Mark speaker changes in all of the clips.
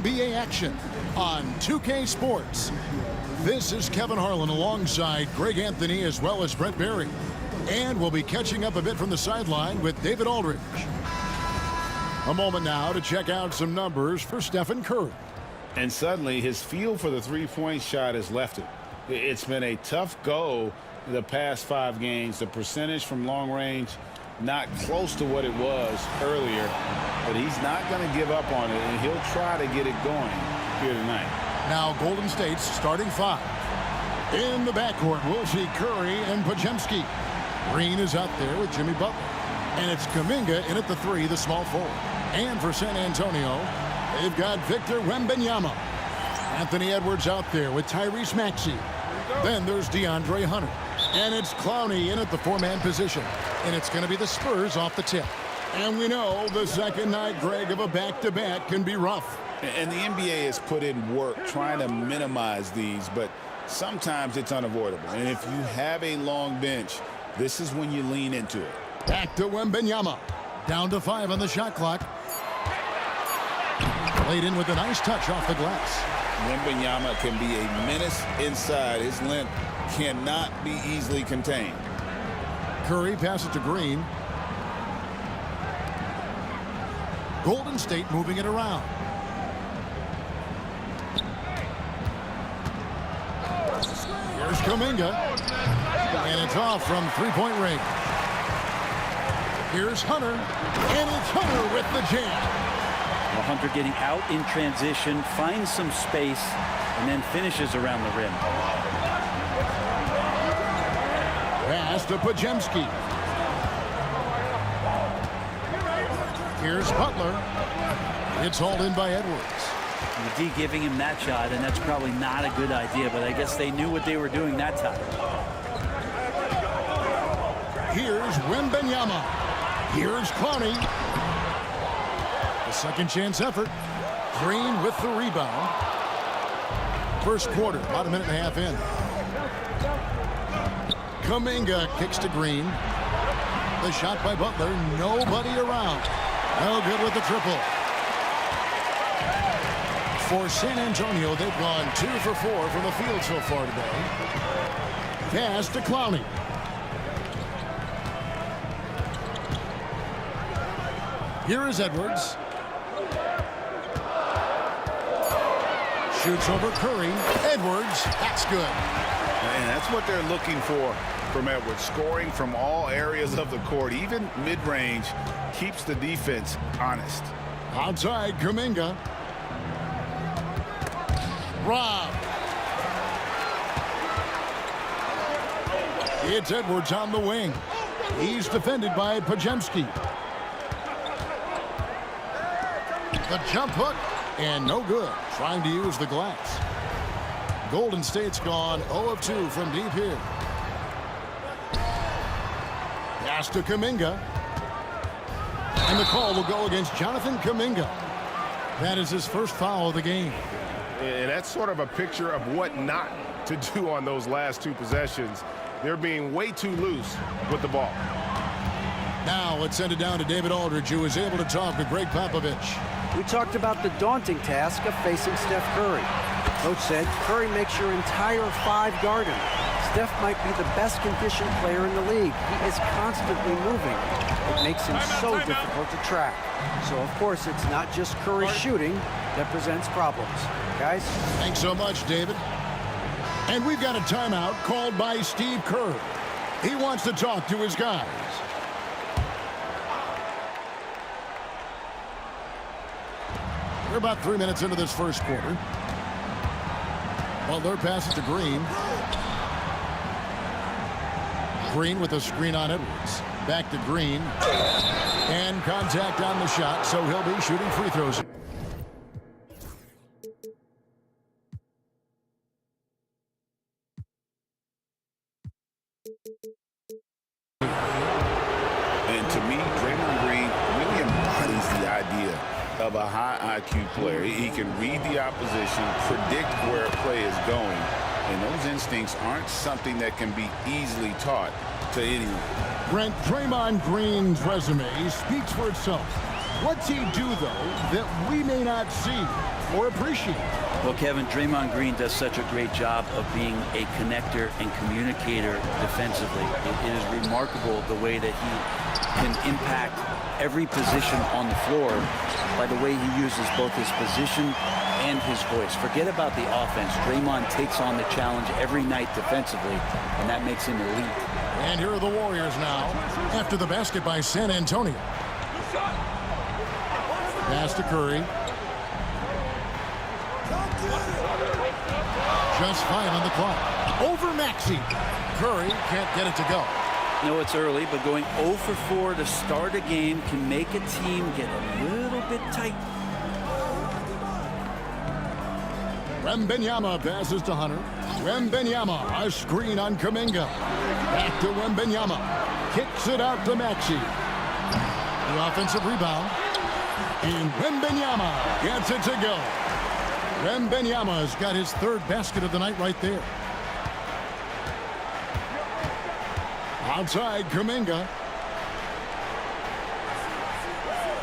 Speaker 1: NBA action on 2K Sports. This is Kevin Harlan alongside Greg Anthony as well as Brent Barry. And we'll be catching up a bit from the sideline with David Aldridge. A moment now to check out some numbers for Stephen Curry.
Speaker 2: And suddenly his feel for the three-point shot has left him. It's been a tough go the past 5 games. The percentage from long range not close to what it was earlier, but he's not going to give up on it, and he'll try to get it going here tonight.
Speaker 1: Now Golden State's starting 5. In the backcourt, we'll see Curry and Podziemski. Green is out there with Jimmy Butler. And it's Kuminga in at the 3, the small forward. And for San Antonio, they've got Victor Wembanyama. Anthony Edwards out there with Tyrese Maxey. Then there's DeAndre Hunter. And it's Clowney in at the 4-man position. And it's going to be the Spurs off the tip. And we know the second night, Greg, of a back-to-back can be rough.
Speaker 2: And the NBA has put in work trying to minimize these, but sometimes it's unavoidable. And if you have a long bench, this is when you lean into it.
Speaker 1: Back to Wembanyama. Down to 5 on the shot clock. Laid in with a nice touch off the glass.
Speaker 2: Wembanyama can be a menace inside. His length cannot be easily contained.
Speaker 1: Curry passes to Green. Golden State moving it around. Here's Kuminga. And it's off from three-point range. Here's Hunter. And it's Hunter with the jam.
Speaker 3: Well, Hunter getting out in transition, finds some space, and then finishes around the rim.
Speaker 1: Pass to Podziemski. Here's Butler. It's hauled in by Edwards.
Speaker 3: The D giving him that shot, and that's probably not a good idea, but I guess they knew what they were doing that time.
Speaker 1: Here's Wembanyama. Here's Clowney. The second chance effort. Green with the rebound. First quarter, about a minute and a half in. Kuminga kicks to Green. The shot by Butler. Nobody around. No good with the triple. For San Antonio, they've gone 2 for 4 from the field so far today. Pass to Clowney. Here is Edwards. Shoots over Curry. Edwards, that's good.
Speaker 2: And that's what they're looking for from Edwards. Scoring from all areas of the court, even mid-range, keeps the defense honest.
Speaker 1: Outside, Kuminga. Rob. It's Edwards on the wing. He's defended by Podziemski. The jump hook, and no good. Trying to use the glass. Golden State's gone 0 of 2 from deep here. Pass to Kuminga. And the call will go against Jonathan Kuminga. That is his first foul of the game.
Speaker 4: And that's sort of a picture of what not to do on those last 2 possessions. They're being way too loose with the ball.
Speaker 1: Now let's send it down to David Aldridge, who is able to talk with Greg Popovich.
Speaker 5: We talked about the daunting task of facing Steph Curry. Coach said Curry makes your entire 5 guard him. Steph might be the best conditioned player in the league. He is constantly moving. It makes him so difficult to track. So, of course, it's not just Curry's shooting that presents problems. Guys?
Speaker 1: Thanks so much, David. And we've got a timeout called by Steve Kerr. He wants to talk to his guys. We're about 3 minutes into this first quarter. Butler passes to Green. Green with a screen on Edwards. Back to Green. And contact on the shot, so he'll be shooting free throws.
Speaker 2: And to me, Draymond Green really embodies the idea of a high IQ player. He can read the opposition, predict where a play is going, and those instincts aren't something that can be easily taught to anyone.
Speaker 1: Brent, Draymond Green's resume speaks for itself. What's he do, though, that we may not see? or appreciate.
Speaker 3: Well, Kevin, Draymond Green does such a great job of being a connector and communicator defensively. It is remarkable the way that he can impact every position on the floor by the way he uses both his position and his voice. Forget about the offense. Draymond takes on the challenge every night defensively, and that makes him elite.
Speaker 1: And here are the Warriors now after the basket by San Antonio. Pass to Curry. Just 5 on the clock. Over Maxey. Curry can't get it to go.
Speaker 3: You know, it's early, but going 0 for 4 to start a game can make a team get a little bit tight.
Speaker 1: Wembanyama passes to Hunter. Wembanyama, a screen on Kuminga. Back to Wembanyama. Kicks it out to Maxey. The offensive rebound. And Wembanyama gets it to go. Wembanyama's got his 3rd basket of the night right there. Outside, Kuminga.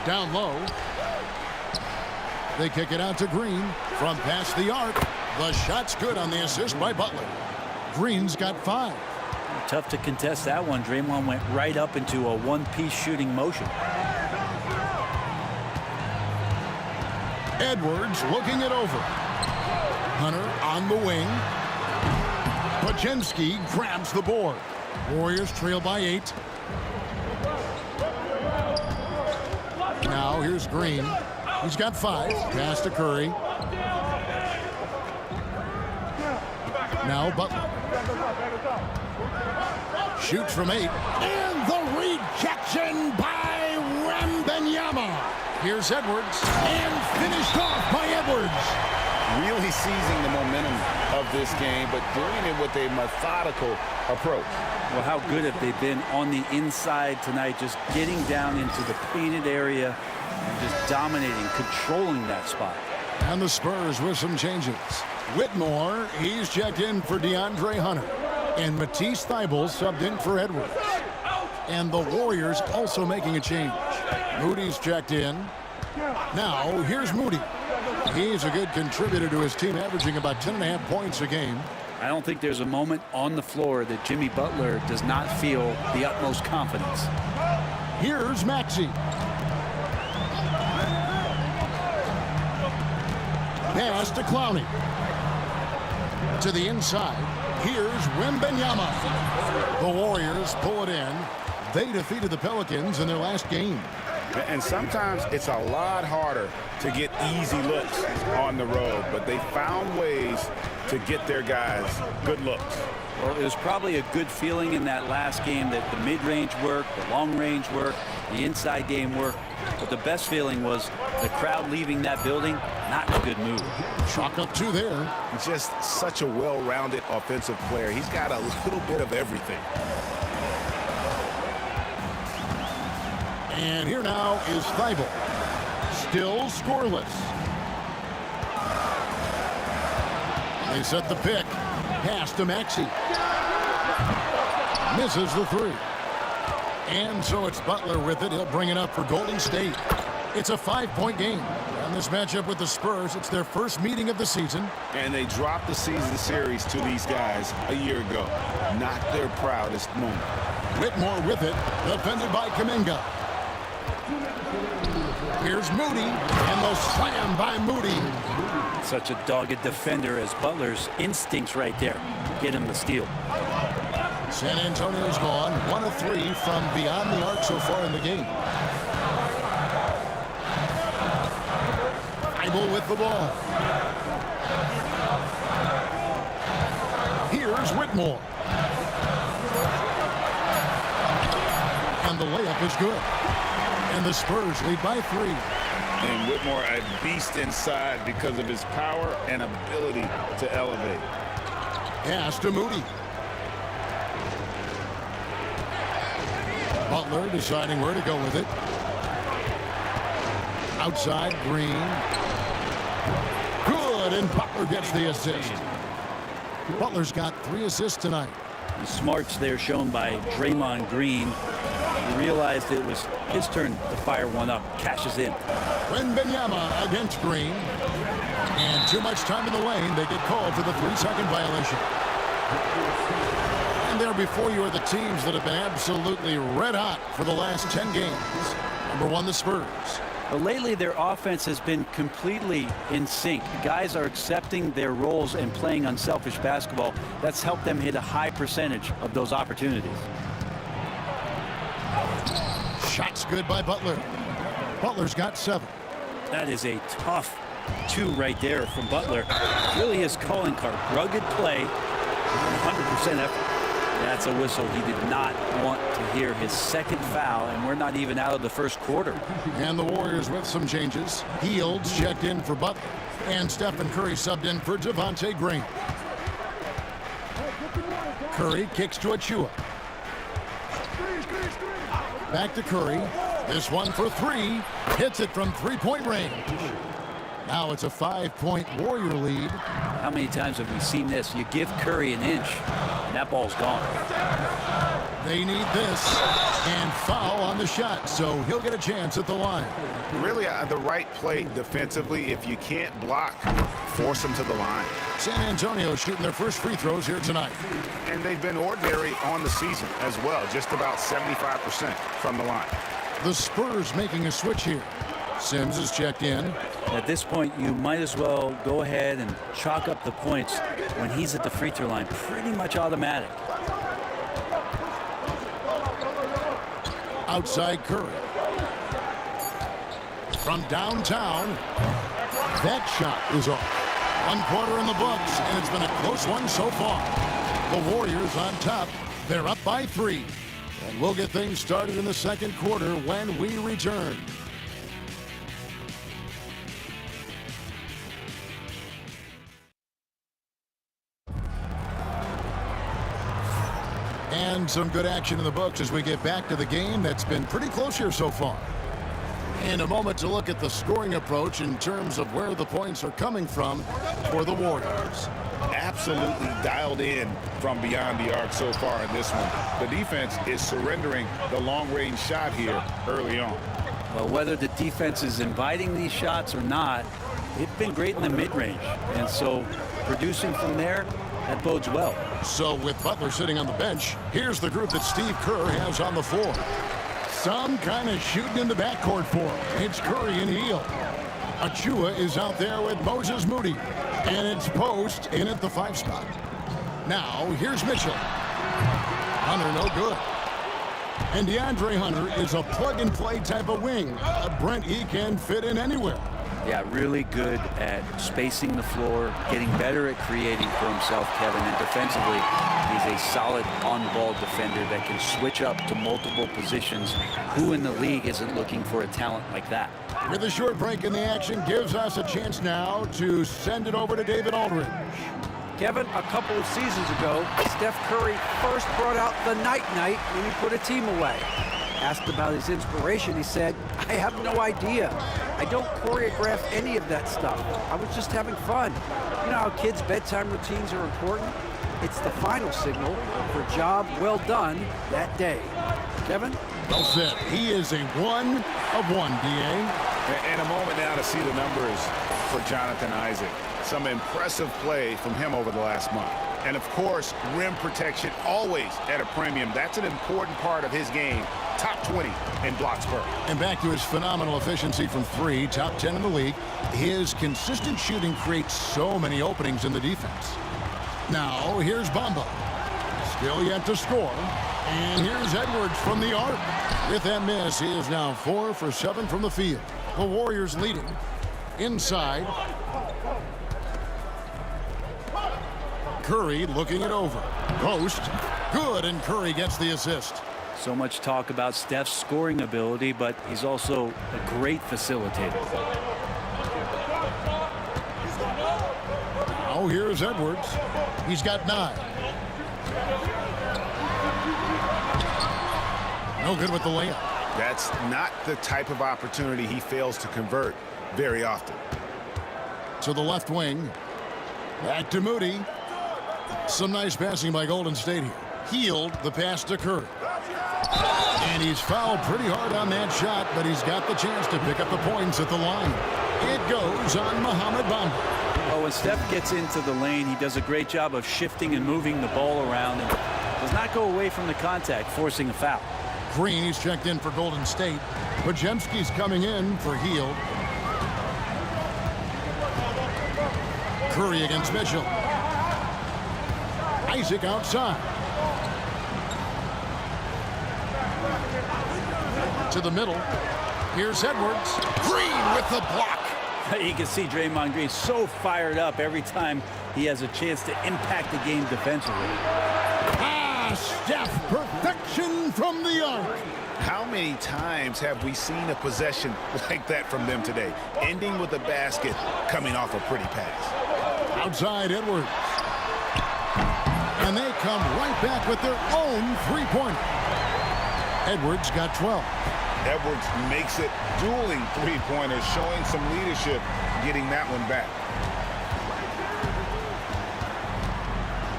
Speaker 1: Down low. They kick it out to Green from past the arc. The shot's good on the assist by Butler. Green's got 5.
Speaker 3: Tough to contest that one. Draymond went right up into a one-piece shooting motion.
Speaker 1: Edwards looking it over. Hunter on the wing. Pajemski grabs the board. Warriors trail by 8. Now here's Green. He's got 5. Pass to Curry. Now Butler. Shoots from 8. And the rejection by Wembanyama. Here's Edwards. And finished off by Edwards.
Speaker 2: Really seizing the momentum of this game, but doing it with a methodical approach.
Speaker 3: Well, how good have they been on the inside tonight, just getting down into the painted area and just dominating, controlling that spot.
Speaker 1: And the Spurs with some changes. Whitmore, he's checked in for DeAndre Hunter. And Matisse Thybulle subbed in for Edwards. And the Warriors also making a change. Moody's checked in. Now, here's Moody. He's a good contributor to his team, averaging about 10.5 points a game.
Speaker 3: I don't think there's a moment on the floor that Jimmy Butler does not feel the utmost confidence.
Speaker 1: Here's Maxey. Pass to Clowney. To the inside. Here's Wembanyama. The Warriors pull it in. They defeated the Pelicans in their last game.
Speaker 2: And sometimes it's a lot harder to get easy looks on the road, but they found ways to get their guys good looks.
Speaker 3: Well, it was probably a good feeling in that last game that the mid-range worked, the long-range worked, the inside game worked. But the best feeling was the crowd leaving that building, not a good move.
Speaker 1: Chalk up 2 there.
Speaker 4: Just such a well-rounded offensive player. He's got a little bit of everything.
Speaker 1: And here now is Thybulle. Still scoreless. They set the pick. Pass to Maxey. Misses the 3. And so it's Butler with it. He'll bring it up for Golden State. It's a 5-point game. And this matchup with the Spurs, it's their first meeting of the season.
Speaker 2: And they dropped the season series to these guys a year ago. Not their proudest moment.
Speaker 1: Whitmore with it. Defended by Kuminga. Here's Moody, and the slam by Moody.
Speaker 3: Such a dogged defender as Butler's instincts right there get him the steal.
Speaker 1: San Antonio's gone 1 of 3 from beyond the arc so far in the game. Thybulle with the ball. Here's Whitmore. And the layup is good. And the Spurs lead by 3.
Speaker 2: And Whitmore, a beast inside because of his power and ability to elevate.
Speaker 1: Pass to Moody. Butler deciding where to go with it. Outside, Green. Good, and Butler gets the assist. Butler's got 3 assists tonight.
Speaker 3: The smarts there shown by Draymond Green. He realized it was his turn to fire one up. Cashes in.
Speaker 1: Wembanyama against Green. too much time in the lane. They get called for the 3-second violation. And there before you are the teams that have been absolutely red hot for the last 10 games. Number 1, the Spurs.
Speaker 3: But lately, their offense has been completely in sync. Guys are accepting their roles and playing unselfish basketball. That's helped them hit a high percentage of those opportunities.
Speaker 1: Shots good by Butler. Butler's got 7.
Speaker 3: That is a tough 2 right there from Butler. Really his calling card. Rugged play, 100% effort. That's a whistle. He did not want to hear his second foul, and we're not even out of the first quarter.
Speaker 1: And the Warriors with some changes. Hields checked in for Butler, and Stephen Curry subbed in for Devontae Green. Curry kicks to Achua. Back to Curry. This one for 3. Hits it from 3-point range. Now it's a 5-point Warrior lead.
Speaker 3: How many times have we seen this? You give Curry an inch, and that ball's gone.
Speaker 1: They need this. And foul on the shot, so he'll get a chance at the line.
Speaker 2: Really the right play defensively. If you can't block, force them to the line.
Speaker 1: San Antonio shooting their first free throws here tonight.
Speaker 2: And they've been ordinary on the season as well. Just about 75% from the line.
Speaker 1: The Spurs making a switch here. Sims is checked in.
Speaker 3: At this point, you might as well go ahead and chalk up the points when he's at the free throw line. Pretty much automatic.
Speaker 1: Outside Curry. From downtown, that shot is off. 1 quarter in the books, and it's been a close one so far. The Warriors on top. They're up by 3. And we'll get things started in the second quarter when we return. And some good action in the books as we get back to the game that's been pretty close here so far. In a moment to look at the scoring approach in terms of where the points are coming from for the Warriors.
Speaker 2: Absolutely dialed in from beyond the arc so far in this one. The defense is surrendering the long-range shot here early on.
Speaker 3: Well, whether the defense is inviting these shots or not, it's been great in the mid-range. And so producing from there, that bodes well.
Speaker 1: So with Butler sitting on the bench, here's the group that Steve Kerr has on the floor. Some kind of shooting in the backcourt for him. It's Curry and Hield. Achua is out there with Moses Moody. And it's Post in at the 5 spot. Now, here's Mitchell. Hunter, no good. And DeAndre Hunter is a plug-and-play type of wing. Brent, he can fit in anywhere.
Speaker 3: Yeah, really good at spacing the floor, getting better at creating for himself, Kevin. And defensively, he's a solid on-ball defender that can switch up to multiple positions. Who in the league isn't looking for a talent like that?
Speaker 1: With a short break in the action, gives us a chance now to send it over to David Aldridge.
Speaker 5: Kevin, a couple of seasons ago, Steph Curry first brought out the night-night when he put a team away. Asked about his inspiration, he said, "I have no idea. I don't choreograph any of that stuff. I was just having fun." You know how kids' bedtime routines are important? It's the final signal for a job well done that day. Kevin?
Speaker 1: Well said. He is a 1 of 1, D.A.
Speaker 2: And a moment now to see the numbers for Jonathan Isaac. Some impressive play from him over the last month. And, of course, rim protection always at a premium. That's an important part of his game. Top 20 in blocks per.
Speaker 1: And back to his phenomenal efficiency from 3, top 10 in the league. His consistent shooting creates so many openings in the defense. Now, here's Bamba. Still yet to score. And here's Edwards from the arc. With that miss, he is now 4 for 7 from the field. The Warriors leading. Inside. Curry looking it over. Post. Good, and Curry gets the assist.
Speaker 3: So much talk about Steph's scoring ability, but he's also a great facilitator.
Speaker 1: Now here's Edwards. He's got 9. No good with the layup.
Speaker 2: That's not the type of opportunity he fails to convert very often.
Speaker 1: To the left wing. Back to Moody. Some nice passing by Golden State here. Hield the pass to Curry. And he's fouled pretty hard on that shot, but he's got the chance to pick up the points at the line. It goes on Mohamed Bamba.
Speaker 3: Oh, when Steph gets into the lane, he does a great job of shifting and moving the ball around and does not go away from the contact, forcing a foul.
Speaker 1: Green, he's checked in for Golden State. Podziemski's coming in for Hield. Curry against Mitchell. Isaac outside. To the middle. Here's Edwards. Green with the block.
Speaker 3: You can see Draymond Green so fired up every time he has a chance to impact the game defensively.
Speaker 1: Steph, perfection from the arc.
Speaker 2: How many times have we seen a possession like that from them today? Ending with a basket, coming off a pretty pass.
Speaker 1: Outside Edwards. And they come right back with their own three-pointer. Edwards got 12.
Speaker 2: Edwards makes it dueling three-pointers, showing some leadership, getting that one back.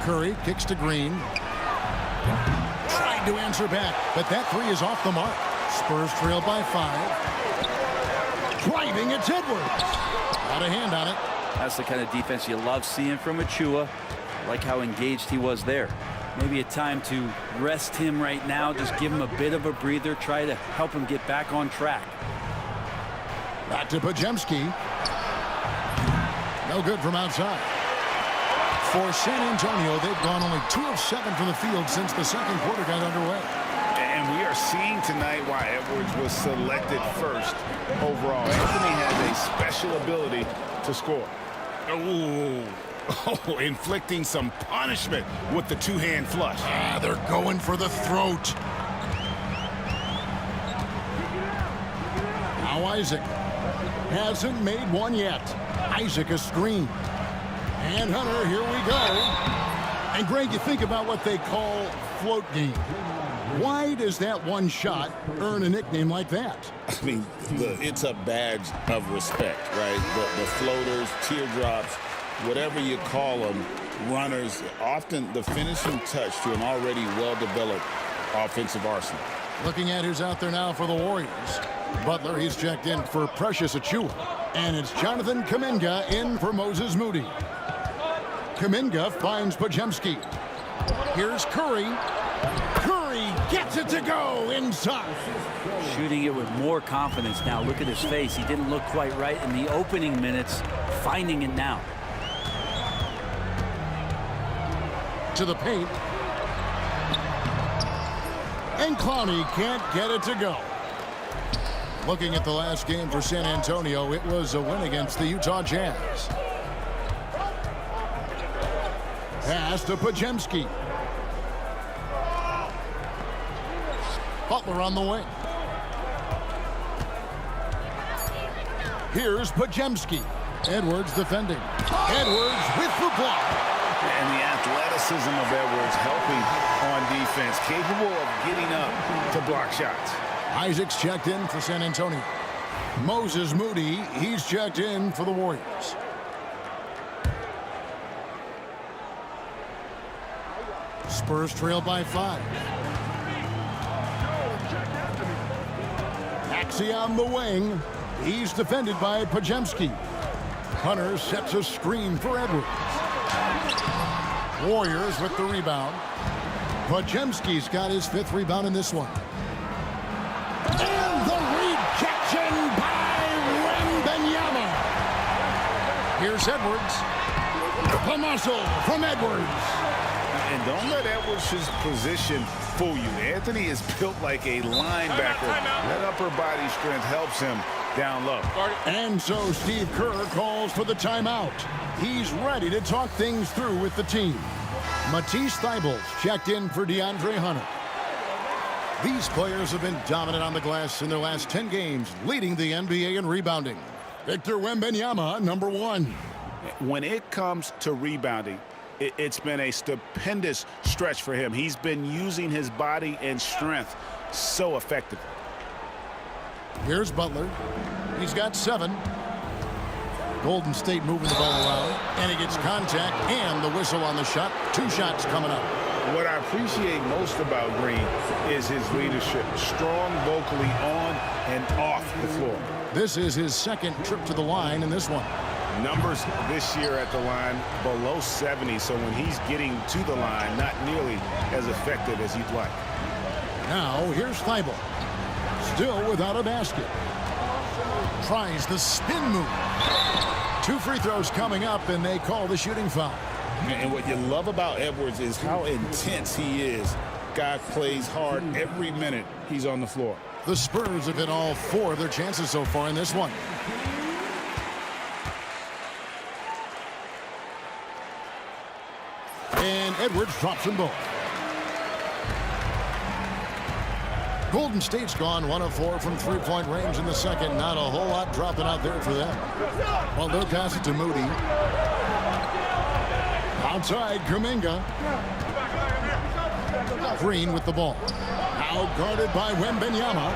Speaker 1: Curry kicks to Green. Tried to answer back, but that three is off the mark. Spurs trail by 5. Driving, it's Edwards. Got a hand on it.
Speaker 3: That's the kind of defense you love seeing from Achua. Like how engaged he was there. Maybe a time to rest him right now, just give him a bit of a breather, try to help him get back on track.
Speaker 1: Back to Podziemski. No good from outside. For San Antonio, they've gone only 2 of 7 from the field since the second quarter got underway.
Speaker 2: And we are seeing tonight why Edwards was selected first overall. Anthony has a special ability to score. Oh, inflicting some punishment with the two-hand flush.
Speaker 1: They're going for the throat. Now Isaac hasn't made one yet. Isaac a screen. And Hunter, here we go. And Greg, you think about what they call float game. Why does that one shot earn a nickname like that?
Speaker 2: I mean, it's a badge of respect, right? The floaters, teardrops, whatever you call them, runners, often the finishing touch to an already well-developed offensive arsenal.
Speaker 1: Looking at who's out there now for the Warriors. Butler, he's checked in for Precious Achua. And it's Jonathan Kuminga in for Moses Moody. Kuminga finds Podziemski. Here's Curry. Curry gets it to go inside.
Speaker 3: Shooting it with more confidence now. Look at his face. He didn't look quite right in the opening minutes. Finding it now.
Speaker 1: To the paint. And Clowney can't get it to go. Looking at the last game for San Antonio, it was a win against the Utah Jazz. Pass to Podziemski. Butler on the wing. Here's Podziemski. Edwards defending. Edwards with the block.
Speaker 2: And the athleticism of Edwards helping on defense, capable of getting up to block shots.
Speaker 1: Isaac's checked in for San Antonio. Moses Moody, he's checked in for the Warriors. Spurs trail by 5. Maxey on the wing. He's defended by Podziemski. Hunter sets a screen for Edwards. Warriors with the rebound. Podziemski's got his 5th rebound in this one. And the rejection by Wembanyama. Here's Edwards. The muscle from Edwards.
Speaker 2: And don't let Edwards' position fool you. Anthony is built like a linebacker. That upper body strength helps him down low.
Speaker 1: And so Steve Kerr calls for the timeout. He's ready to talk things through with the team. Matisse Thybulle's checked in for DeAndre Hunter. These players have been dominant on the glass in their last 10 games, leading the NBA in rebounding. Victor Wembanyama, number 1.
Speaker 2: When it comes to rebounding, it's been a stupendous stretch for him. He's been using his body and strength so effectively.
Speaker 1: Here's Butler. He's got 7. Golden State moving the ball around, and he gets contact and the whistle on the shot. 2 shots coming up.
Speaker 2: What I appreciate most about Green is his leadership. Strong vocally on and off the floor.
Speaker 1: This is his 2nd trip to the line in this one.
Speaker 4: Numbers this year at the line below 70, so when he's getting to the line, not nearly as effective as you'd like.
Speaker 1: Now here's Thibault. Still without a basket. Tries the spin move. 2 free throws coming up, and they call the shooting foul.
Speaker 2: And what you love about Edwards is how intense he is. Guy plays hard every minute he's on the floor.
Speaker 1: The Spurs have hit all 4 of their chances so far in this one. And Edwards drops them both. Golden State's gone 1 of 4 from three-point range in the second. Not a whole lot dropping out there for them. Well, they'll pass it to Moody. Outside, Kuminga. Green with the ball. Now guarded by Wembanyama.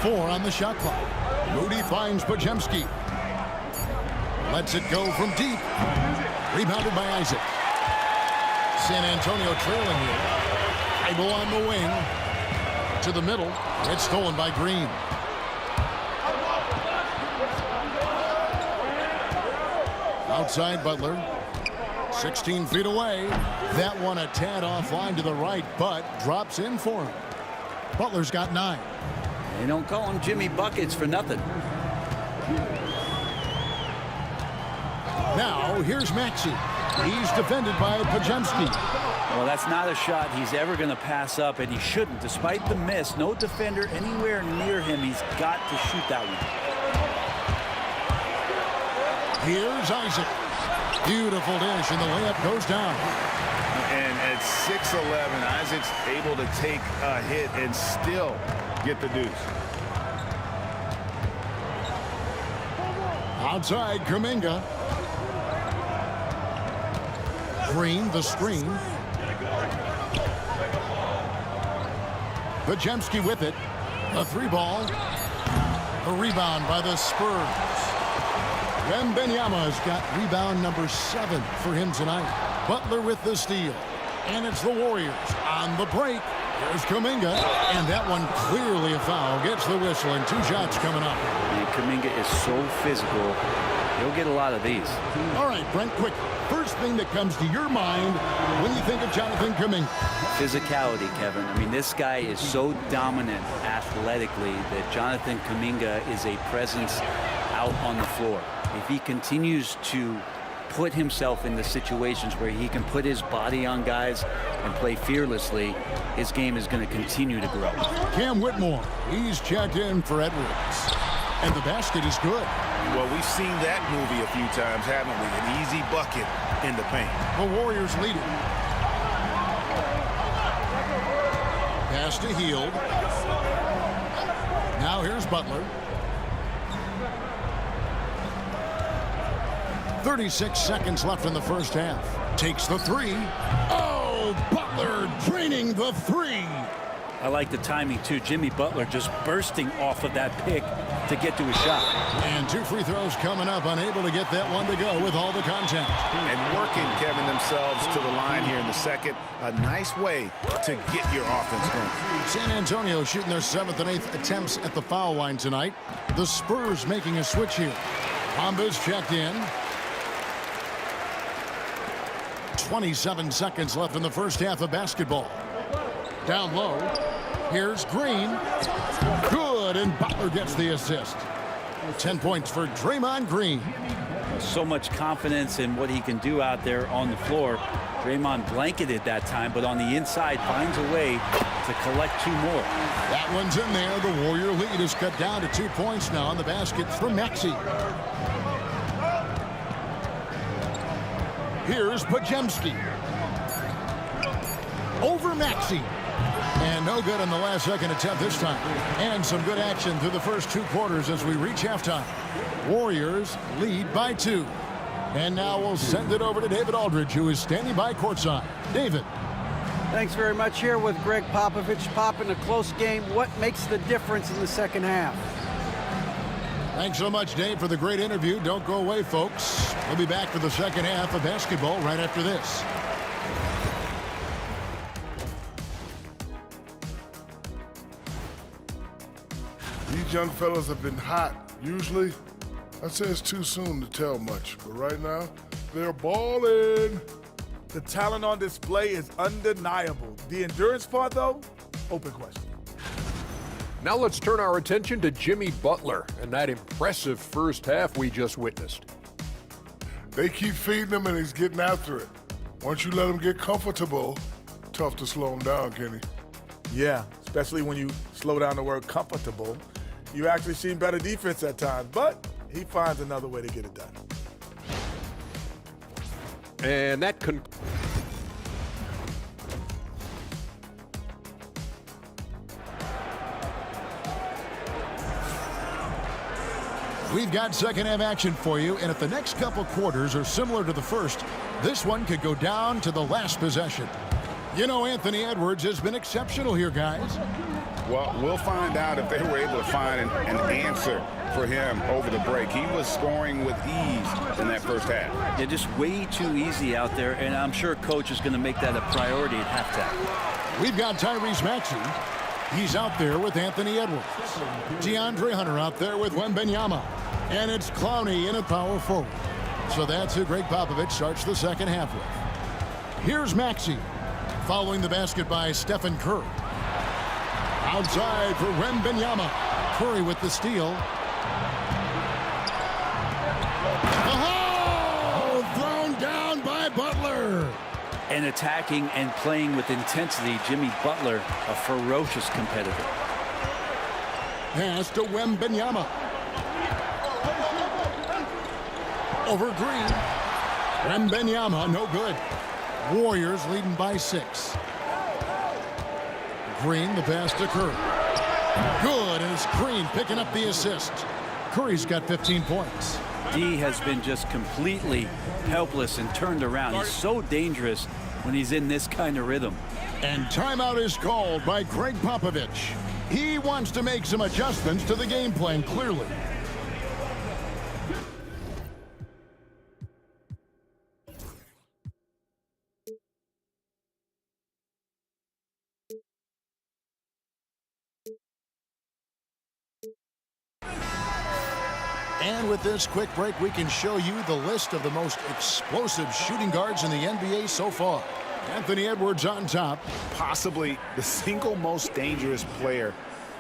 Speaker 1: 4 on the shot clock. Moody finds Podziemski. Lets it go from deep. Rebounded by Isaac. San Antonio trailing here. Thibault on the wing. To the middle. It's stolen by Green. Outside Butler. 16 feet away. That one a tad offline to the right, but drops in for him. Butler's got 9.
Speaker 3: They don't call him Jimmy Buckets for nothing.
Speaker 1: Now here's Maxey. He's defended by Podziemski.
Speaker 3: Well, that's not a shot he's ever going to pass up, and he shouldn't. Despite the miss, no defender anywhere near him. He's got to shoot that one.
Speaker 1: Here's Isaac. Beautiful dish, and the layup goes down.
Speaker 2: And at 6'11", Isaac's able to take a hit and still get the deuce.
Speaker 1: Outside, Kuminga. Green, the screen. Podziemski with it. The 3-ball. The rebound by the Spurs. Wembanyama's got rebound number 7 for him tonight. Butler with the steal. And it's the Warriors on the break. Here's Kuminga. And that one clearly a foul. Gets the whistle, and 2 shots coming up.
Speaker 3: And Kuminga is so physical. He'll get a lot of these.
Speaker 1: All right, Brent, quick. First thing that comes to your mind when you think of Jonathan Kuminga.
Speaker 3: Physicality, Kevin. I mean, this guy is so dominant athletically that Jonathan Kuminga is a presence out on the floor. If he continues to put himself in the situations where he can put his body on guys and play fearlessly, his game is going to continue to grow.
Speaker 1: Cam Whitmore, he's checked in for Edwards. And the basket is good.
Speaker 2: Well, we've seen that movie a few times, haven't we? An easy bucket in the paint.
Speaker 1: The Warriors lead it. Pass to Hield. Now here's Butler. 36 seconds left in the first half. Takes the 3. Oh, Butler draining the 3.
Speaker 3: I like the timing, too. Jimmy Butler just bursting off of that pick to get to his shot.
Speaker 1: And 2 free throws coming up, unable to get that one to go with all the contact.
Speaker 2: And working, Kevin, themselves to the line here in the second. A nice way to get your offense going.
Speaker 1: San Antonio shooting their 7th and 8th attempts at the foul line tonight. The Spurs making a switch here. Mamba's checked in. 27 seconds left in the first half of basketball. Down low. Here's Green. Good, and Butler gets the assist. 10 points for Draymond Green.
Speaker 3: So much confidence in what he can do out there on the floor. Draymond blanketed that time, but on the inside finds a way to collect 2 more.
Speaker 1: That one's in there. The Warrior lead is cut down to 2 points now on the basket from Maxey. Here's Podziemski. Over Maxey. And no good on the last second attempt this time. And some good action through the first 2 quarters as we reach halftime. Warriors lead by 2. And now we'll send it over to David Aldridge, who is standing by courtside. David.
Speaker 5: Thanks very much. Here with Greg Popovich. Pop, in a close game, what makes the difference in the second half?
Speaker 1: Thanks so much, Dave, for the great interview. Don't go away, folks. We'll be back for the second half of basketball right after this.
Speaker 6: These young fellas have been hot. Usually, I'd say it's too soon to tell much, but right now, they're balling.
Speaker 7: The talent on display is undeniable. The endurance part, though, open question.
Speaker 8: Now let's turn our attention to Jimmy Butler and that impressive first half we just witnessed.
Speaker 6: They keep feeding him and he's getting after it. Once you let him get comfortable, tough to slow him down, Kenny.
Speaker 7: Yeah, especially when you slow down the word comfortable. You actually seen better defense at times, but he finds another way to get it done.
Speaker 8: And that
Speaker 1: We've got second half action for you, and if the next couple quarters are similar to the first, this one could go down to the last possession. You know, Anthony Edwards has been exceptional here, guys.
Speaker 2: Well, we'll find out if they were able to find an answer for him over the break. He was scoring with ease in that first half.
Speaker 3: They're just way too easy out there, and I'm sure coach is going to make that a priority at halftime.
Speaker 1: We've got Tyrese Maxey. He's out there with Anthony Edwards. DeAndre Hunter out there with Wembanyama. And it's Clowney in at power forward. So that's who Greg Popovich starts the second half with. Here's Maxey. Following the basket by Stephen Curry. Outside for Wembanyama. Curry with the steal. Oh! Thrown down by Butler.
Speaker 3: And attacking and playing with intensity, Jimmy Butler, a ferocious competitor.
Speaker 1: Pass to Wembanyama. Over Green. Wembanyama, no good. Warriors leading by 6. Green, the pass to Curry. Good, and it's Green picking up the assist. Curry's got 15 points.
Speaker 3: D has been just completely helpless and turned around. He's so dangerous when he's in this kind of rhythm.
Speaker 1: And timeout is called by Greg Popovich. He wants to make some adjustments to the game plan, clearly. And with this quick break, we can show you the list of the most explosive shooting guards in the NBA so far. Anthony Edwards on top.
Speaker 2: Possibly the single most dangerous player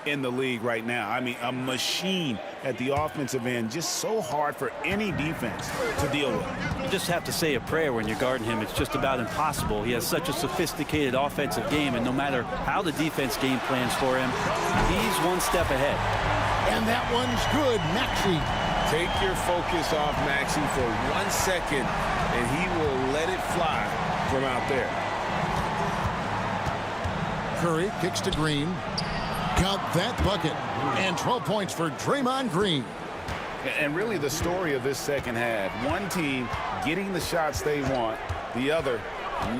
Speaker 2: in the league right now. I mean, a machine at the offensive end, just so hard for any defense to deal with.
Speaker 3: You just have to say a prayer when you're guarding him. It's just about impossible. He has such a sophisticated offensive game, and no matter how the defense game plans for him, he's one step ahead.
Speaker 1: And that one's good. Maxey.
Speaker 2: Take your focus off Maxey for 1 second, and he will let it fly from out there.
Speaker 1: Curry kicks to Green. Got that bucket. And 12 points for Draymond Green.
Speaker 2: And really the story of this second half, one team getting the shots they want, the other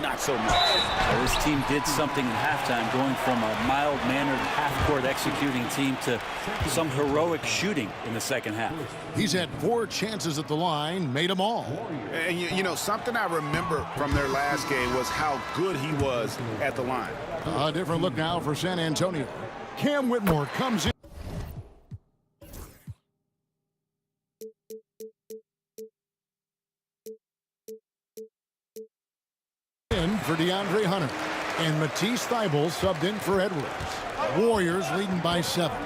Speaker 2: not so much.
Speaker 3: Well, this team did something at halftime, going from a mild-mannered half-court executing team to some heroic shooting in the second half.
Speaker 1: He's had 4 chances at the line, made them all.
Speaker 2: And you know, something I remember from their last game was how good he was at the line.
Speaker 1: A different look now for San Antonio. Cam Whitmore comes in. For DeAndre Hunter. And Matisse Thybulle subbed in for Edwards. Warriors leading by 7.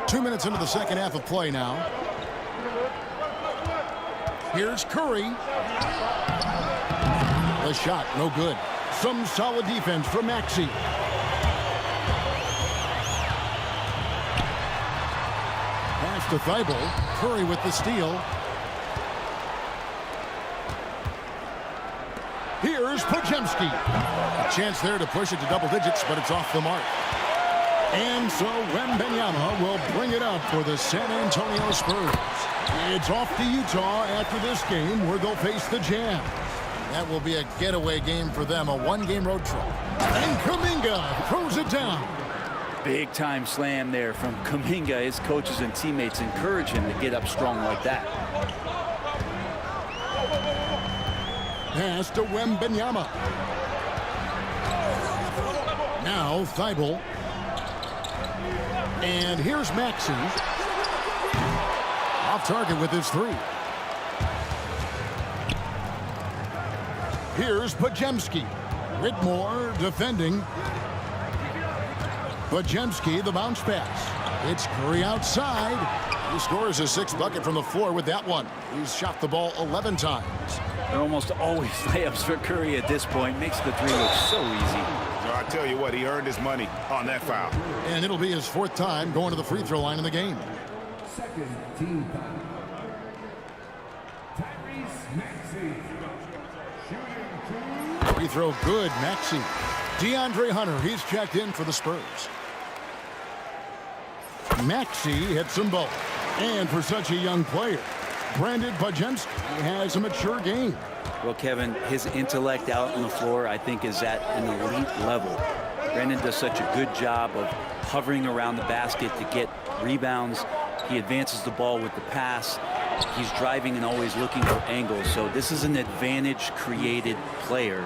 Speaker 1: 2 minutes into the second half of play now. Here's Curry. The shot, no good. Some solid defense from Maxey. Pass to Thybulle. Curry with the steal. Here's Podziemski. A chance there to push it to double digits, but it's off the mark. And so Wembanyama will bring it up for the San Antonio Spurs. It's off to Utah after this game, where they'll face the Jazz. That will be a getaway game for them, a 1-game road trip. And Kuminga throws it down.
Speaker 3: Big time slam there from Kuminga. His coaches and teammates encourage him to get up strong like that.
Speaker 1: Pass to Wembanyama. Now Thybulle. And here's Maxey. Off target with his 3. Here's Pajemski. Whitmore defending. Pajemski, the bounce pass. It's Curry outside. He scores his 6th bucket from the floor with that one. He's shot the ball 11 times.
Speaker 3: They're almost always layups for Curry at this point. Makes the 3 look so easy.
Speaker 4: I tell you what, he earned his money on that foul.
Speaker 1: And it'll be his 4th time going to the free throw line in the game.
Speaker 9: Second team foul. Tyrese Maxey.
Speaker 1: Free throw good, Maxey. DeAndre Hunter, he's checked in for the Spurs. Maxey hits them both. And for such a young player, Brandon Pajemski has a mature game.
Speaker 3: Well, Kevin, his intellect out on the floor, I think, is at an elite level. Brandon does such a good job of hovering around the basket to get rebounds. He advances the ball with the pass. He's driving and always looking for angles. So this is an advantage-created player,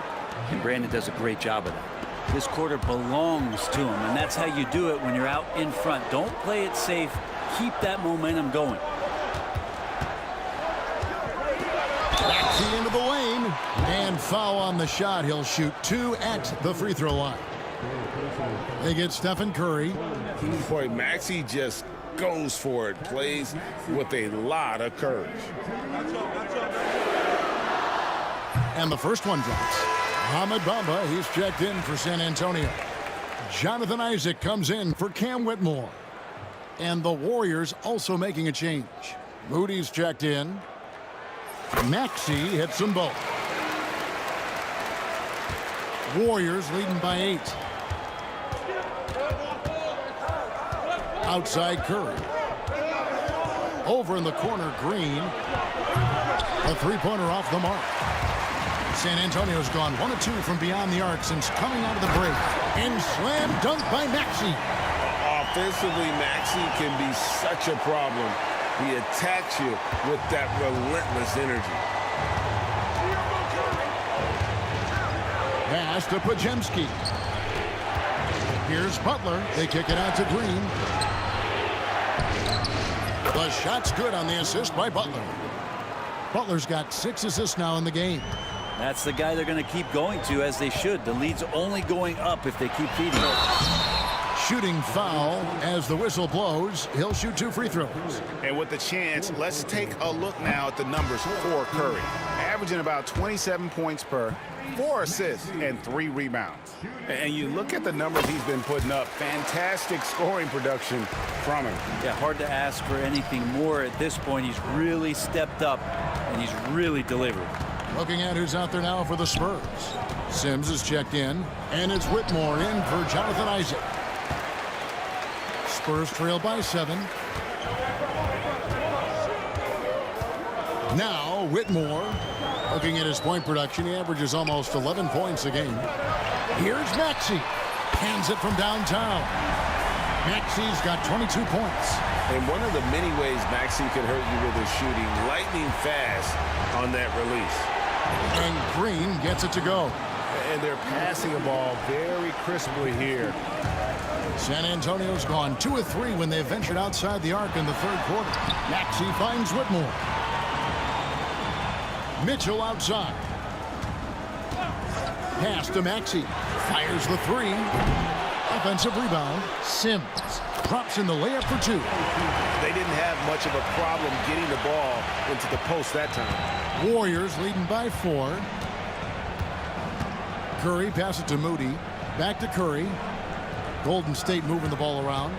Speaker 3: and Brandon does a great job of that. This quarter belongs to him, and that's how you do it when you're out in front. Don't play it safe. Keep that momentum going.
Speaker 1: Maxey into the lane, and foul on the shot. He'll shoot 2 at the free throw line. They get Stephen Curry.
Speaker 2: Boy, Maxey just goes for it, plays with a lot of courage.
Speaker 1: And the first one drops. MYNBA, he's checked in for San Antonio. Jonathan Isaac comes in for Cam Whitmore. And the Warriors also making a change. Moody's checked in. Maxey hits them both. Warriors leading by 8. Outside Curry. Over in the corner, Green. A 3-pointer off the mark. San Antonio's gone 1 of 2 from beyond the arc since coming out of the break. And slam dunk by Maxey.
Speaker 2: Offensively, Maxey can be such a problem. He attacks you with that relentless energy.
Speaker 1: Pass to Pajemski. Here's Butler. They kick it out to Green. The shot's good on the assist by Butler. Butler's got 6 assists now in the game.
Speaker 3: That's the guy they're going to keep going to, as they should. The lead's only going up if they keep feeding it.
Speaker 1: Shooting foul as the whistle blows. He'll shoot 2 free throws.
Speaker 2: And with the chance, let's take a look now at the numbers for Curry. Averaging about 27 points per, 4 assists, and 3 rebounds. And you look at the numbers he's been putting up. Fantastic scoring production from him.
Speaker 3: Yeah, hard to ask for anything more at this point. He's really stepped up, and he's really delivered.
Speaker 1: Looking at who's out there now for the Spurs. Sims is checked in, and it's Whitmore in for Jonathan Isaac. Spurs trail by 7. Now Whitmore, looking at his point production, he averages almost 11 points a game. Here's Maxey. Hands it from downtown. Maxey's got 22 points.
Speaker 2: And one of the many ways Maxey can hurt you with his shooting, lightning fast on that release.
Speaker 1: And Green gets it to go.
Speaker 4: And they're passing the ball very crisply here.
Speaker 1: San Antonio's gone 2 of 3 when they ventured outside the arc in the 3rd quarter. Maxey finds Whitmore. Mitchell outside. Pass to Maxey. Fires the 3. Offensive rebound. Sims drops in the layup for 2.
Speaker 4: They didn't have much of a problem getting the ball into the post that time.
Speaker 1: Warriors leading by 4. Curry passes it to Moody. Back to Curry. Golden State moving the ball around.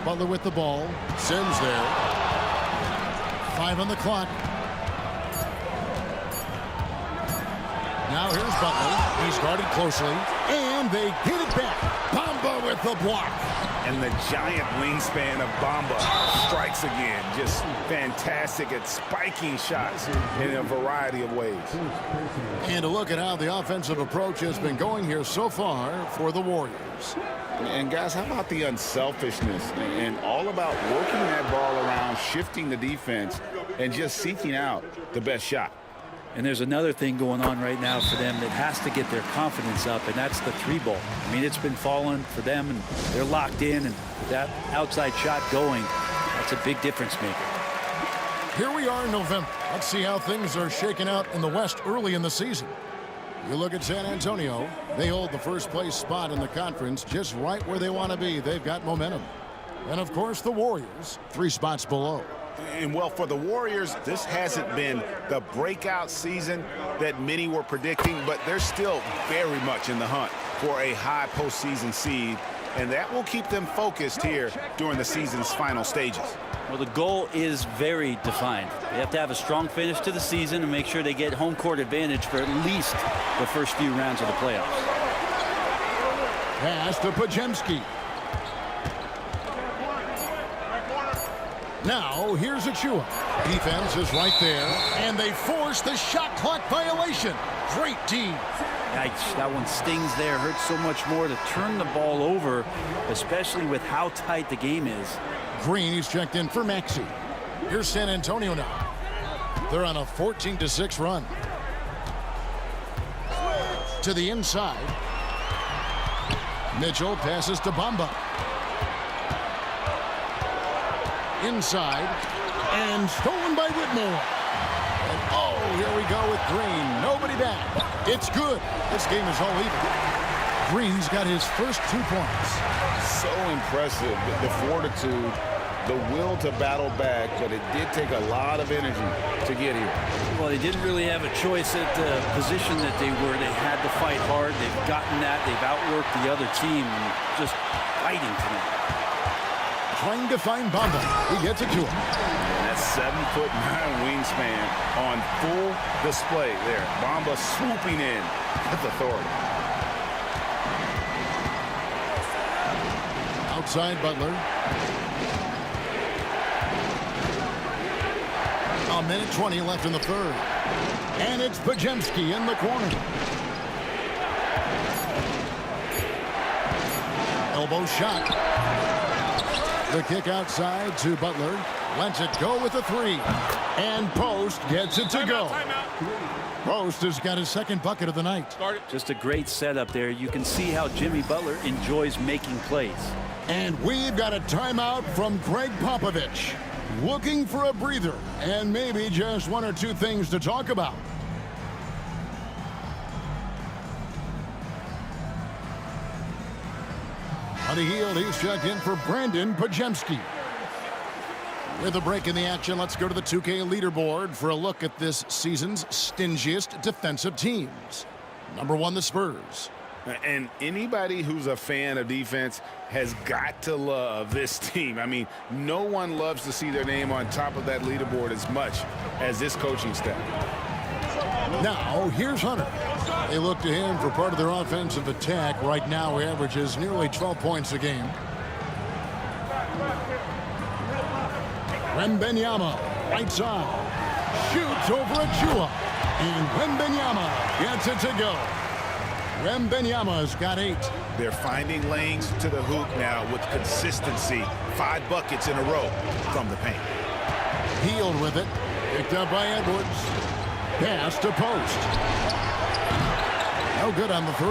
Speaker 1: Butler with the ball. Sims there. 5 on the clock. Now here's Butler. He's guarded closely. And they hit it back. Bamba with the block.
Speaker 2: And the giant wingspan of Bamba strikes again. Just fantastic at spiking shots in a variety of ways.
Speaker 1: And a look at how the offensive approach has been going here so far for the Warriors.
Speaker 2: And guys, how about the unselfishness and all about working that ball around, shifting the defense, and just seeking out the best shot?
Speaker 3: And there's another thing going on right now for them that has to get their confidence up, and that's the three ball. I mean, it's been falling for them, and they're locked in, and that outside shot going, that's a big difference maker.
Speaker 1: Here we are in November. Let's see how things are shaking out in the West early in the season. You look at San Antonio, they hold the first place spot in the conference just right where they want to be. They've got momentum. And of course the Warriors, 3 spots below.
Speaker 2: And well, for the Warriors, this hasn't been the breakout season that many were predicting, but they're still very much in the hunt for a high postseason seed, and that will keep them focused here during the season's final stages.
Speaker 3: Well, the goal is very defined. They have to have a strong finish to the season and make sure they get home court advantage for at least the first few rounds of the playoffs.
Speaker 1: Pass to Podziemski. Now, here's Achua. Defense is right there, and they force the shot clock violation. Great D.
Speaker 3: Yikes, that one stings there. Hurts so much more to turn the ball over, especially with how tight the game is.
Speaker 1: Green is checked in for Maxey. Here's San Antonio now. They're on a 14-6 run. To the inside. Mitchell passes to Bamba. Inside, and stolen by Whitmore. And oh, here we go with Green. Nobody back. It's good. This game is all even. Green's got his first 2 points.
Speaker 2: So impressive, the fortitude, the will to battle back, but it did take a lot of energy to get here.
Speaker 3: Well, they didn't really have a choice at the position that they were. They had to fight hard. They've gotten that. They've outworked the other team, and just fighting tonight.
Speaker 1: Trying to find Bamba. He gets it to him.
Speaker 2: That 7'9" wingspan on full display there. Bamba swooping in with authority.
Speaker 1: Outside Butler. A minute 20 left in the third. And it's Podziemski in the corner. Elbow shot. The kick outside to Butler. Lets it go with a 3. And Post gets it to go. Post has got his second bucket of the night.
Speaker 3: Just a great setup there. You can see how Jimmy Butler enjoys making plays.
Speaker 1: And we've got a timeout from Greg Popovich. Looking for a breather and maybe just 1 or 2 things to talk about. On the heel, he's checked in for Brandon Podziemski. With a break in the action, let's go to the 2K leaderboard for a look at this season's stingiest defensive teams. Number 1, the Spurs.
Speaker 2: And anybody who's a fan of defense has got to love this team. I mean, no one loves to see their name on top of that leaderboard as much as this coaching staff.
Speaker 1: Now, here's Hunter. They look to him for part of their offensive attack. Right now, he averages nearly 12 points a game. Wembanyama, right side. Shoots over Achua. And Wembanyama gets it to go. Wembanyama's got 8.
Speaker 2: They're finding lanes to the hoop now with consistency. 5 buckets in a row from the paint.
Speaker 1: Healed with it. Picked up by Edwards. Pass to Post. No good on the 3.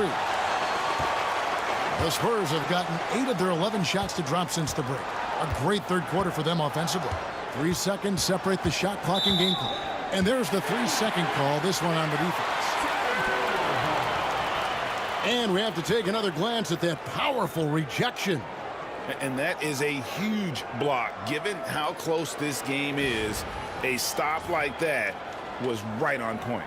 Speaker 1: The Spurs have gotten 8 of their 11 shots to drop since the break. A great third quarter for them offensively. 3 seconds separate the shot clock and game clock. And there's the 3-second call, this one on the defense. And we have to take another glance at that powerful rejection.
Speaker 2: And that is a huge block. Given how close this game is, a stop like that was right on point.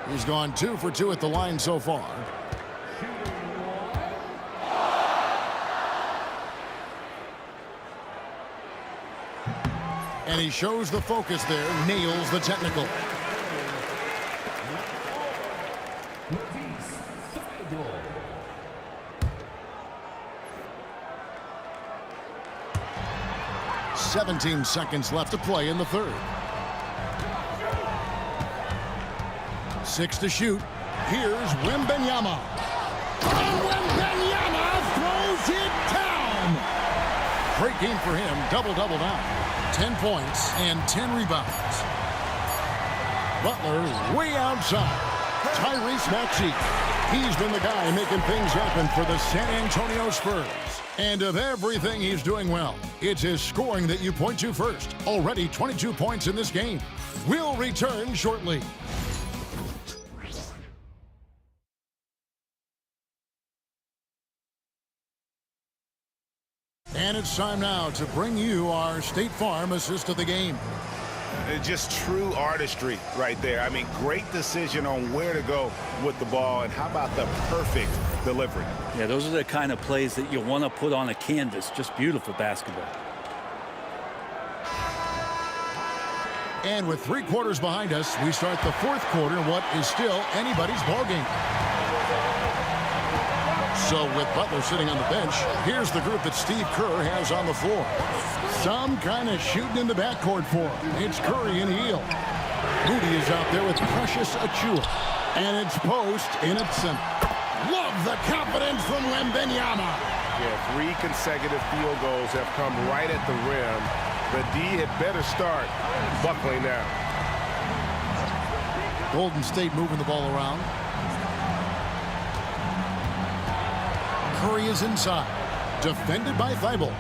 Speaker 1: He's gone 2 for 2 at the line so far. And he shows the focus there, nails the technical. "17 seconds left to play in the third. 6 to shoot. Here's Wembanyama. And Wembanyama throws it down. Great game for him. Double-double now. 10 points and 10 rebounds. Butler way outside. Tyrese Maxey. He's been the guy making things happen for the San Antonio Spurs. And of everything he's doing well, it's his scoring that you point to first. Already 22 points in this game. We'll return shortly. And it's time now to bring you our State Farm assist of the game.
Speaker 2: Just true artistry right there. I mean, great decision on where to go with the ball, and how about the perfect delivery?
Speaker 3: Yeah, those are the kind of plays that you want to put on a canvas. Just beautiful basketball.
Speaker 1: And with 3 quarters behind us, we start the 4th quarter in what is still anybody's ballgame. So with Butler sitting on the bench, here's the group that Steve Kerr has on the floor. Some kind of shooting in the backcourt for him. It's Curry and Hield. Moody is out there with Precious Achiuwa. And it's post in its center. Love the confidence from Wembanyama.
Speaker 4: Yeah, 3 consecutive field goals have come right at the rim. The D had better start buckling now.
Speaker 1: Golden State moving the ball around. Curry is inside. Defended by Thibault.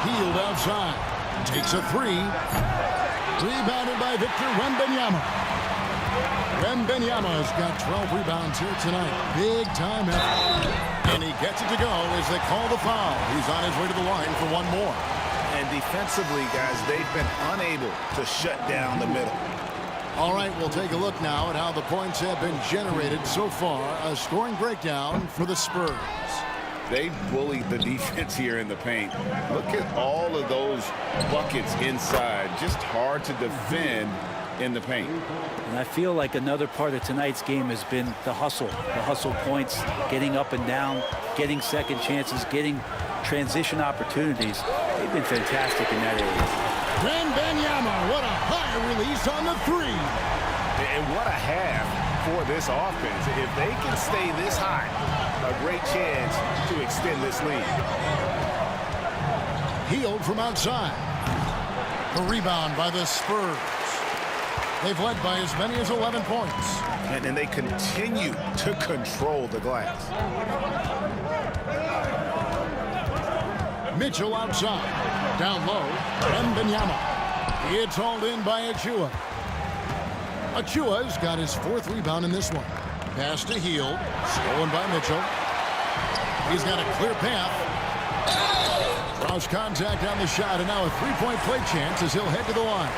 Speaker 1: Hield outside. Takes a 3. Rebounded by Victor Wembanyama. Wembanyama's got 12 rebounds here tonight. Big time effort. And he gets it to go as they call the foul. He's on his way to the line for one more.
Speaker 2: And defensively, guys, they've been unable to shut down the middle.
Speaker 1: All right, we'll take a look now at how the points have been generated so far. A scoring breakdown for the Spurs.
Speaker 2: They bullied the defense here in the paint. Look at all of those buckets inside. Just hard to defend in the paint.
Speaker 3: And I feel like another part of tonight's game has been the hustle. The hustle points, getting up and down, getting second chances, getting transition opportunities. They've been fantastic in that area.
Speaker 1: Wembanyama, what a high release on the 3.
Speaker 4: And what a half for this offense. If they can stay this high, a great chance to extend this lead.
Speaker 1: Hield from outside. The rebound by the Spurs. They've led by as many as 11 points.
Speaker 2: And they continue to control the glass.
Speaker 1: Mitchell outside. Down low. Wembanyama. It's hauled in by Achiuwa. Achiuwa's got his 4th rebound in this one. Pass to Hield. Stolen by Mitchell. He's got a clear path. Draws contact on the shot, and now a 3-point play chance as he'll head to the line.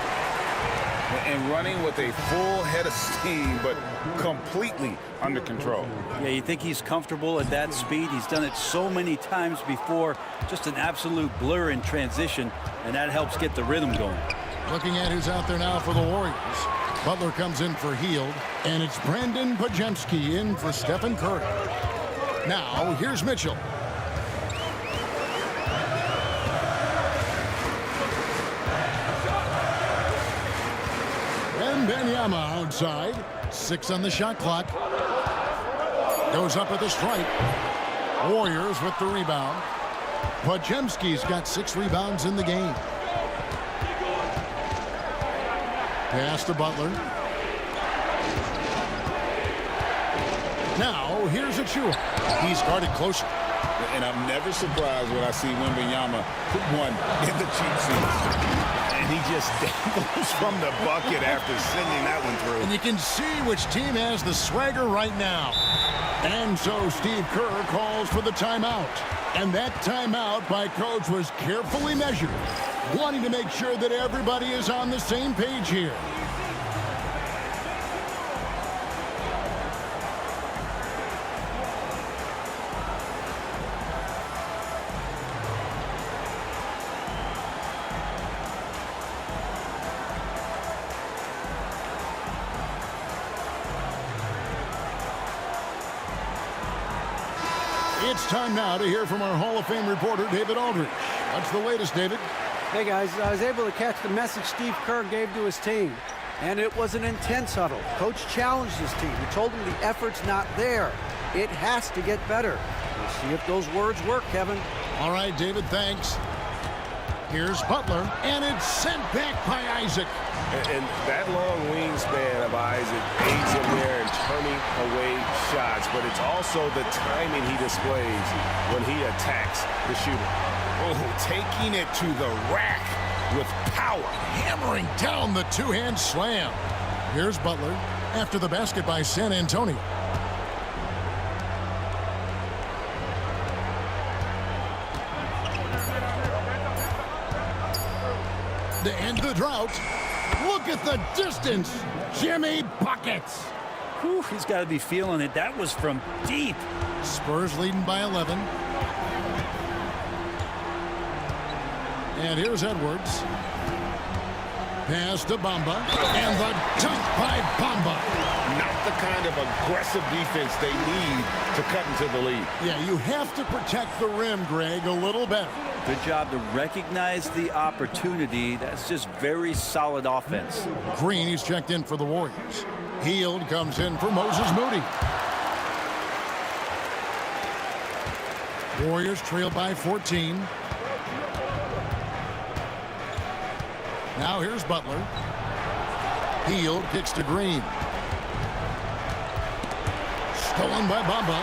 Speaker 2: And running with a full head of steam, but completely under control.
Speaker 3: Yeah, you think he's comfortable at that speed. He's done it so many times before. Just an absolute blur in transition, and that helps get the rhythm going.
Speaker 1: Looking at who's out there now for the Warriors. Butler comes in for Hield, and it's Brandon Podziemski in for Stephen Curry. Now, here's Mitchell. Wembanyama outside. 6 on the shot clock. Goes up with a strike. Warriors with the rebound. Podziemski's got 6 rebounds in the game. Pass to Butler. Now, here's Achiuwa. He's guarded closer.
Speaker 2: And I'm never surprised when I see Wembanyama put one in the cheap seats. And he just dangles from the bucket after sending that one through.
Speaker 1: And you can see which team has the swagger right now. And so Steve Kerr calls for the timeout. And that timeout by Coach was carefully measured, wanting to make sure that everybody is on the same page here. It's time now to hear from our Hall of Fame reporter, David Aldridge. What's the latest, David?
Speaker 5: Hey, guys, I was able to catch the message Steve Kerr gave to his team, and it was an intense huddle. Coach challenged his team. He told them the effort's not there. It has to get better. We'll see if those words work, Kevin.
Speaker 1: All right, David, thanks. Here's Butler, and it's sent back by Isaac.
Speaker 4: And that long wingspan of Isaac aids him there in turning away shots, but it's also the timing he displays when he attacks the shooter.
Speaker 1: Oh, taking it to the rack with power, hammering down the two-hand slam. Here's Butler after the basket by San Antonio. To end the drought, look at the distance. Jimmy buckets.
Speaker 3: Whew, he's got to be feeling it. That was from deep.
Speaker 1: Spurs leading by 11. And here's Edwards. Pass to Bamba. And the dunk by Bamba.
Speaker 2: Not the kind of aggressive defense they need to cut into the lead.
Speaker 1: Yeah, you have to protect the rim, Greg, a little better.
Speaker 3: Good job to recognize the opportunity. That's just very solid offense.
Speaker 1: Green, he's checked in for the Warriors. Hield comes in for Moses Moody. Warriors trail by 14. Now here's Butler. Hield kicks to Green. Stolen by Bamba.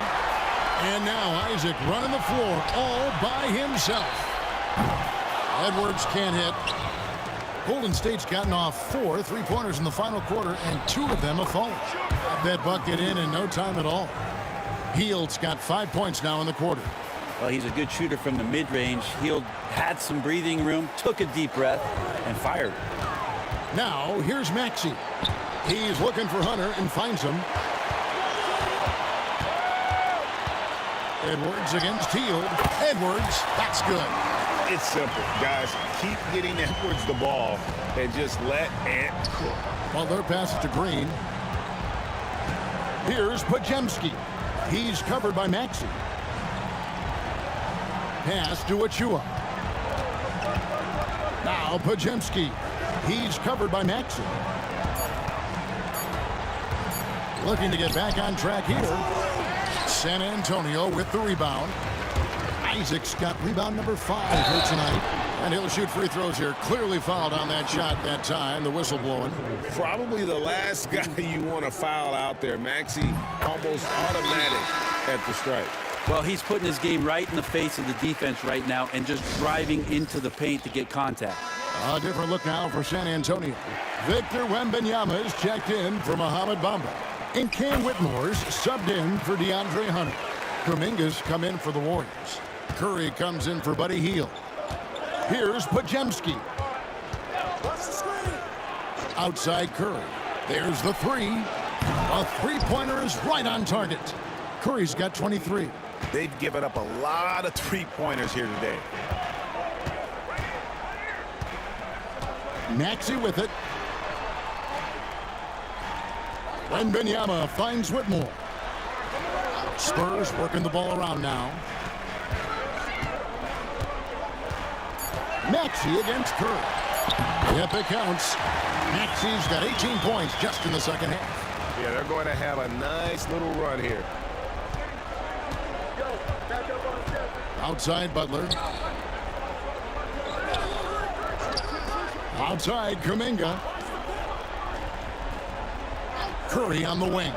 Speaker 1: And now Isaac running the floor all by himself. Edwards can't hit. Golden State's gotten off 4 3-pointers in the final quarter, and 2 of them have fallen. Got that bucket in no time at all. Hield's got 5 points now in the quarter.
Speaker 3: Well, he's a good shooter from the mid-range. Hield had some breathing room, took a deep breath, and fired.
Speaker 1: Now, here's Maxey. He's looking for Hunter and finds him. Edwards against Hield. Edwards, that's good.
Speaker 4: It's simple, guys. Keep getting Edwards the ball and just let it cook.
Speaker 1: Butler passes to Green. Here's Podziemski. He's covered by Maxey. Pass to Achua. Now Podziemski. He's covered by Maxey. Looking to get back on track here. San Antonio with the rebound. Isaac's got rebound number 5 here tonight. And he'll shoot free throws here. Clearly fouled on that shot that time. The whistle blowing.
Speaker 4: Probably the last guy you want to foul out there. Maxey almost automatic at the strike.
Speaker 3: Well, he's putting his game right in the face of the defense right now and just driving into the paint to get contact.
Speaker 1: A different look now for San Antonio. Victor Wembanyama is checked in for Mohamed Bamba. And Cam Whitmore's subbed in for DeAndre Hunter. Kuminga's come in for the Warriors. Curry comes in for Buddy Hield. Here's Podziemski. Outside Curry. There's the 3. A three-pointer is right on target. Curry's got 23.
Speaker 2: They've given up a lot of three-pointers here today.
Speaker 1: Maxey with it. Wembanyama finds Whitmore. Spurs working the ball around now. Maxey against Curry. Yep, it counts. Maxey's got 18 points just in the second half.
Speaker 4: Yeah, they're going to have a nice little run here.
Speaker 1: Outside Butler. Outside Kuminga. Curry on the wing.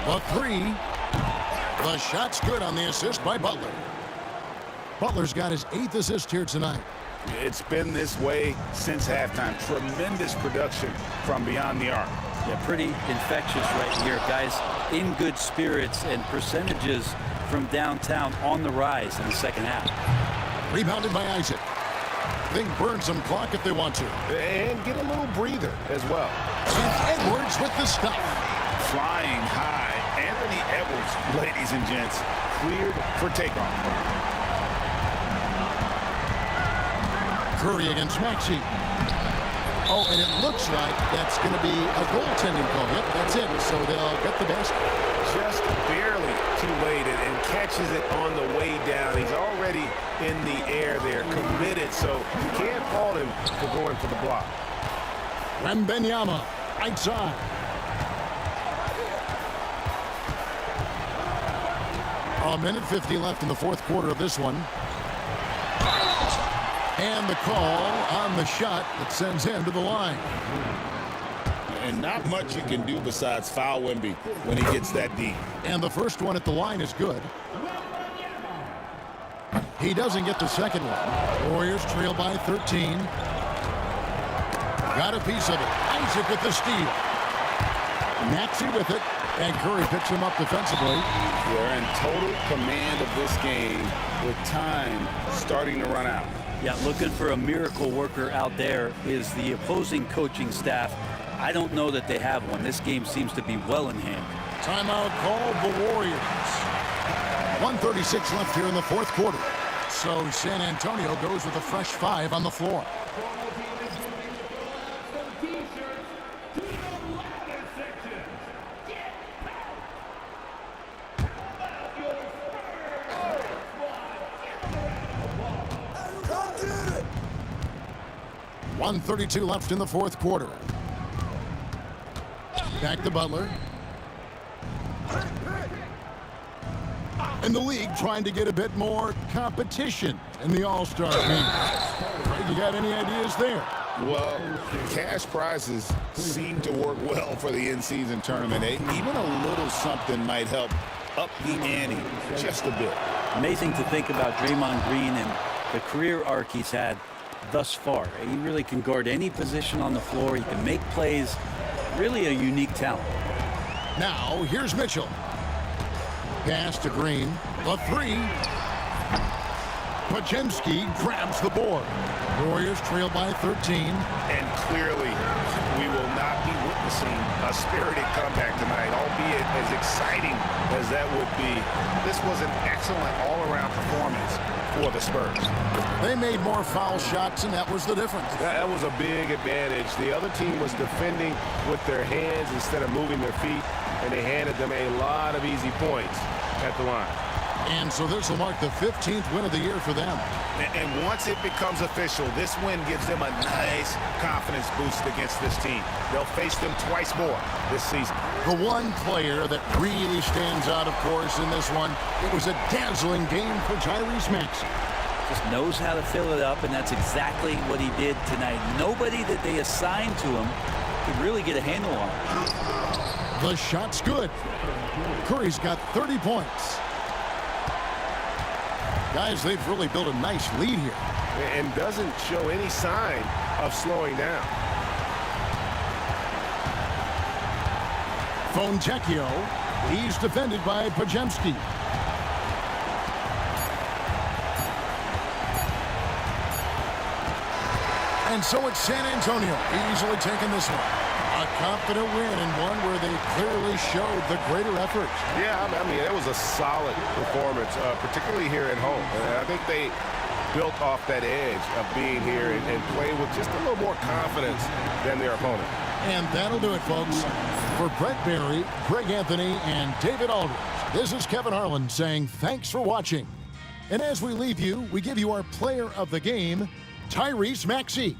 Speaker 1: The 3. The shot's good on the assist by Butler. Butler's got his 8th assist here tonight.
Speaker 2: It's been this way since halftime. Tremendous production from beyond the arc.
Speaker 3: Yeah, pretty infectious right here, guys. In good spirits and percentages from downtown on the rise in the second half.
Speaker 1: Rebounded by Isaac. They can burn some clock if they want to.
Speaker 4: And get a little breather as well.
Speaker 1: And Edwards with the stuff.
Speaker 2: Flying high. Anthony Edwards, ladies and gents, cleared for takeoff.
Speaker 1: Curry against Maxey. Oh, and it looks like that's going to be a goaltending call. Yep, that's it. So they'll get the basket.
Speaker 4: Just barely too late and catches it on the way down. He's already in the air there, committed, so you can't fault him for going for the block.
Speaker 1: Wembanyama, right side. A minute 50 left in the fourth quarter of this one. And the call on the shot that sends him to the line.
Speaker 2: And not much you can do besides foul MYNBA when he gets that deep.
Speaker 1: And the first one at the line is good. He doesn't get the second one. Warriors trail by 13. Got a piece of it. Isaac with the steal. Maxey with it. And Curry picks him up defensively.
Speaker 2: They're in total command of this game with time starting to run out.
Speaker 3: Yeah, looking for a miracle worker out there is the opposing coaching staff. I don't know that they have one. This game seems to be well in hand.
Speaker 1: Timeout called the Warriors. 1:36 left here in the fourth quarter. So San Antonio goes with a fresh 5 on the floor. .132 left in the fourth quarter. Back to Butler. And the league trying to get a bit more competition in the All-Star game. You got any ideas there?
Speaker 2: Well, cash prizes seem to work well for the in-season tournament. Even a little something might help up the ante just a bit.
Speaker 3: Amazing to think about Draymond Green and the career arc he's had thus far. He really can guard any position on the floor. He can make plays. Really a unique talent.
Speaker 1: Now, here's Mitchell. Pass to Green. The 3. Podziemski grabs the board. Warriors trail by 13.
Speaker 4: And clearly, we will not be witnessing a spirited comeback tonight, albeit as exciting as that would be. This was an excellent all-around performance for the Spurs.
Speaker 1: They made more foul shots, and that was the difference.
Speaker 4: That was a big advantage. The other team was defending with their hands instead of moving their feet, and they handed them a lot of easy points at the line.
Speaker 1: And so this will mark the 15th win of the year for them.
Speaker 4: And once it becomes official, this win gives them a nice confidence boost against this team. They'll face them twice more this season.
Speaker 1: The one player that really stands out, of course, in this one, it was a dazzling game for Tyrese Maxey.
Speaker 3: Just knows how to fill it up, and that's exactly what he did tonight. Nobody that they assigned to him could really get a handle on it.
Speaker 1: The shot's good. Curry's got 30 points. Guys, they've really built a nice lead here.
Speaker 4: And doesn't show any sign of slowing down.
Speaker 1: Fontecchio, he's defended by Podziemski. And so it's San Antonio easily taking this one. A confident win and one where they clearly showed the greater effort.
Speaker 4: Yeah, I mean, it was a solid performance, particularly here at home. And I think they built off that edge of being here and playing with just a little more confidence than their opponent.
Speaker 1: And that'll do it, folks. For Brett Barry, Greg Anthony, and David Aldridge, this is Kevin Harlan saying thanks for watching. And as we leave you, we give you our player of the game, Tyrese Maxey.